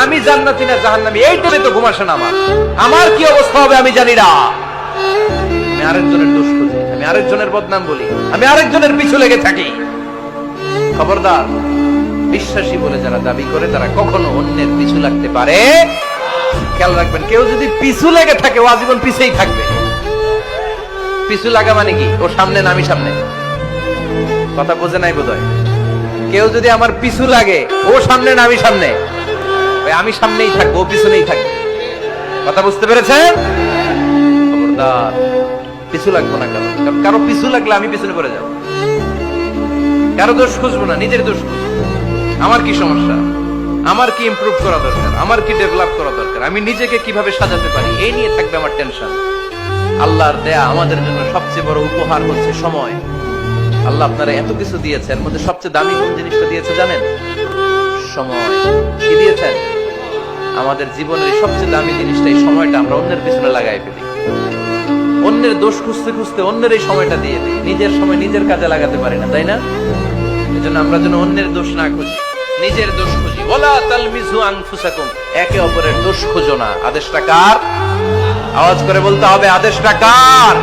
আমি জান্নাতি না জাহান্নামী এইটাই তো ঘুম আসে না আমার কি অবস্থা হবে আমি জানি না। আমি আরেকজনের দোষ খুঁজি, আমি আরেকজনের বদনাম বলি, আমি আরেকজনের পিছু লেগে থাকি। খবরদার, বিশ্বাসী বলে যারা দাবি করে তারা কখনো অন্যের পিছু লাগতে পারে। খেয়াল রাখবেন, কেউ যদি পিছু লেগে থাকে ও আজীবন পিছেই থাকবে। পিছু লাগা মানে কি? ও সামনে না আমি সামনে? কথা বোঝে নাই বোধহয়। কেউ যদি আমার পিছু লাগে, ও সামনে না আমি সামনে? আমি সামনেই থাকবো, ও পিছনেই থাকবে। কথা বুঝতে পেরেছেন? খবরদার, পিছু লাগবো না কারো। কারো পিছু লাগলে আমি পিছনে পড়ে যাবো। কারো দোষ খুঁজবো না, নিজের দোষ খুঁজবো। আমার কি সমস্যা, আমার কি ইমপ্রুভ করা দরকার, আমার কি ডেভেলপ করা দরকার, আমি নিজেকে কিভাবে সাজাতে পারি, এই নিয়ে থাকবে আমার টেনশন। আল্লাহর দেয়া আমাদের জন্য সবচেয়ে বড় উপহার হচ্ছে সময়। আল্লাহ আপনারা এত কিছু দিয়েছে, এর মধ্যে সবচেয়ে দামি কোন জিনিসটা দিয়েছে জানেন? সময়। কি দিয়েছেন? আমাদের জীবনের সবচেয়ে দামি জিনিসটা, এই সময়টা আমরা অন্যের পিছনে লাগাই ফেলি। অন্যের দোষ খুঁজতে খুঁজতে অন্যের এই সময়টা দিয়ে দিই, নিজের সময় নিজের কাজে লাগাতে পারি না, তাই না? এজন্য আমরা যেন অন্যের দোষ না খুঁজি, নিজের দোষ খুঁজি। ওয়ালা তালমিজু আনফুসাকুম, একে অপরের দোষ খুঁজো না। আদেশটা কার? আওয়াজ করে বলতে হবে, আদেশটা কার?